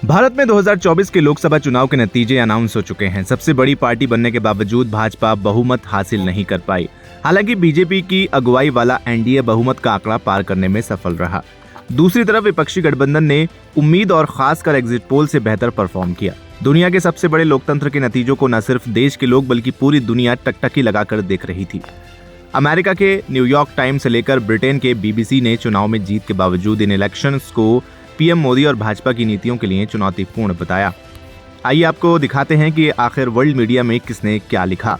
भारत में 2024 के लोकसभा चुनाव के नतीजे अनाउंस हो चुके हैं। सबसे बड़ी पार्टी बनने के बावजूद भाजपा बहुमत हासिल नहीं कर पाई। हालांकि बीजेपी की अगुवाई वाला एनडीए बहुमत का आंकड़ा पार करने में सफल रहा। दूसरी तरफ विपक्षी गठबंधन ने उम्मीद और खासकर एग्जिट पोल से बेहतर परफॉर्म किया। दुनिया के सबसे बड़े लोकतंत्र के नतीजों को न सिर्फ देश के लोग बल्कि पूरी दुनिया टकटकी लगाकर देख रही थी। अमेरिका के न्यूयॉर्क टाइम्स से लेकर ब्रिटेन के बीबीसी ने चुनाव में जीत के बावजूद इन इलेक्शंस को पीएम मोदी और भाजपा की नीतियों के लिए चुनौतीपूर्ण बताया। आइए आपको दिखाते हैं कि आखिर वर्ल्ड मीडिया में किसने क्या लिखा।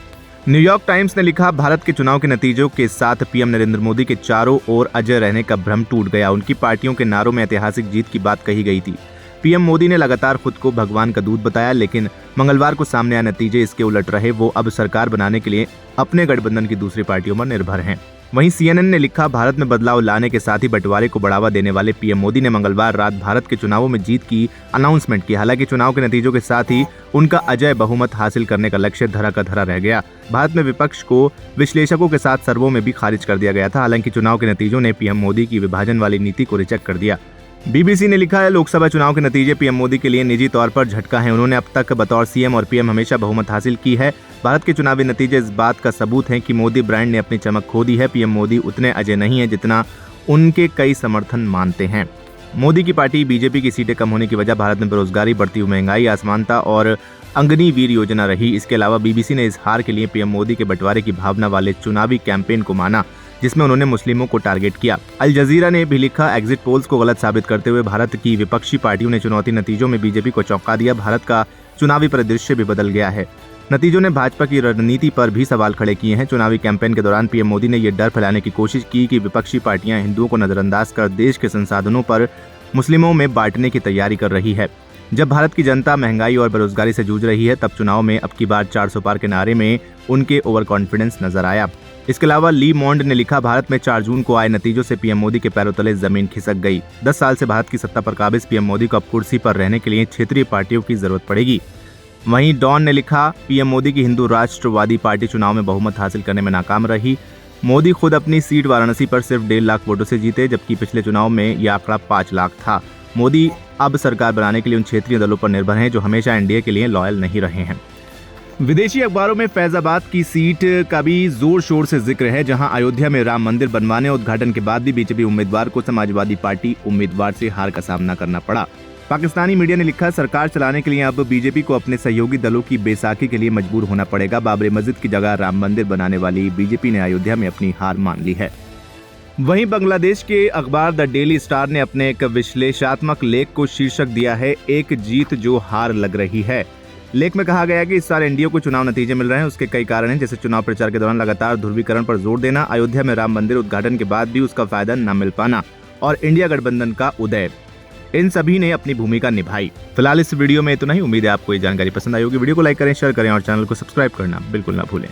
न्यूयॉर्क टाइम्स ने लिखा, भारत के चुनाव के नतीजों के साथ पीएम नरेंद्र मोदी के चारों ओर अजय रहने का भ्रम टूट गया। उनकी पार्टियों के नारों में ऐतिहासिक जीत की बात कही गई थी। पीएम मोदी ने लगातार खुद को भगवान का दूत बताया, लेकिन मंगलवार को सामने आए नतीजे इसके उलट रहे। वो अब सरकार बनाने के लिए अपने गठबंधन की दूसरी पार्टियों पर निर्भर हैं। वहीं सीएनएन ने लिखा, भारत में बदलाव लाने के साथ ही बंटवारे को बढ़ावा देने वाले पीएम मोदी ने मंगलवार रात भारत के चुनावों में जीत की अनाउंसमेंट की। हालांकि चुनाव के नतीजों के साथ ही उनका अजय बहुमत हासिल करने का लक्ष्य धरा का धरा रह गया। भारत में विपक्ष को विश्लेषकों के साथ सर्वों में भी खारिज कर दिया गया था। हालांकि चुनाव के नतीजों ने पीएम मोदी की विभाजन वाली नीति को रिजेक्ट कर दिया। बीबीसी ने लिखा है, लोकसभा चुनाव के नतीजे पीएम मोदी के लिए निजी तौर पर झटका है। उन्होंने अब तक बतौर सीएम और पीएम हमेशा बहुमत हासिल की है। भारत के चुनावी नतीजे इस बात का सबूत हैं कि मोदी ब्रांड ने अपनी चमक खो दी है। पीएम मोदी उतने अजय नहीं है जितना उनके कई समर्थन मानते हैं। मोदी की पार्टी बीजेपी की सीटें कम होने की वजह भारत में बेरोजगारी, बढ़ती हुई महंगाई, असमानता और अग्निवीर योजना रही। इसके अलावा बीबीसी ने इस हार के लिए पीएम मोदी के बंटवारे की भावना वाले चुनावी कैंपेन को माना, जिसमें उन्होंने मुस्लिमों को टारगेट किया। अल जजीरा ने भी लिखा, एग्जिट पोल्स को गलत साबित करते हुए भारत की विपक्षी पार्टियों ने चुनौती नतीजों में बीजेपी को चौंका दिया। भारत का चुनावी परिदृश्य भी बदल गया है। नतीजों ने भाजपा की रणनीति पर भी सवाल खड़े किए हैं। चुनावी कैंपेन के दौरान पीएम मोदी ने यह डर फैलाने की कोशिश की कि विपक्षी पार्टियां हिंदुओं को नजरअंदाज कर देश के संसाधनों पर मुस्लिमों में बांटने की तैयारी कर रही है। जब भारत की जनता महंगाई और बेरोजगारी से जूझ रही है, तब चुनाव में अब की बार 400 पार के नारे में उनके ओवर कॉन्फिडेंस नजर आया। इसके अलावा ली मॉन्ड ने लिखा, भारत में 4 जून को आए नतीजों से पीएम मोदी के पैरों तले जमीन खिसक गई। 10 साल से भारत की सत्ता पर काबिज पीएम मोदी को अब कुर्सी पर रहने के लिए क्षेत्रीय पार्टियों की जरूरत पड़ेगी। वहीं डॉन ने लिखा, पीएम मोदी की हिंदू राष्ट्रवादी पार्टी चुनाव में बहुमत हासिल करने में नाकाम रही। मोदी खुद अपनी सीट वाराणसी पर सिर्फ 1.5 लाख वोटों से जीते, जबकि पिछले चुनाव में यह आंकड़ा 5 लाख था। मोदी अब सरकार बनाने के लिए उन क्षेत्रीय दलों पर निर्भर हैं जो हमेशा एनडीए के लिए लॉयल नहीं रहे हैं। विदेशी अखबारों में फैजाबाद की सीट का भी जोर शोर से जिक्र है, जहां अयोध्या में राम मंदिर बनवाने और उद्घाटन के बाद भी बीजेपी उम्मीदवार को समाजवादी पार्टी उम्मीदवार से हार का सामना करना पड़ा। पाकिस्तानी मीडिया ने लिखा, सरकार चलाने के लिए अब बीजेपी को अपने सहयोगी दलों की बेसाखी के लिए मजबूर होना पड़ेगा। बाबरी मस्जिद की जगह राम मंदिर बनाने वाली बीजेपी ने अयोध्या में अपनी हार मान ली है। वहीं बांग्लादेश के अखबार द डेली स्टार ने अपने एक विश्लेषणात्मक लेख को शीर्षक दिया है, एक जीत जो हार लग रही है। लेख में कहा गया कि इस साल एनडीए को चुनाव नतीजे मिल रहे हैं। उसके कई कारण हैं, जैसे चुनाव प्रचार के दौरान लगातार ध्रुवीकरण पर जोर देना, अयोध्या में राम मंदिर उद्घाटन के बाद भी उसका फायदा न मिल पाना और इंडिया गठबंधन का उदय। इन सभी ने अपनी भूमिका निभाई। फिलहाल इस वीडियो में इतना ही। उम्मीद है आपको ये जानकारी पसंद आई होगी। वीडियो को लाइक करें, शेयर करें और चैनल को सब्सक्राइब करना बिल्कुल ना भूलें।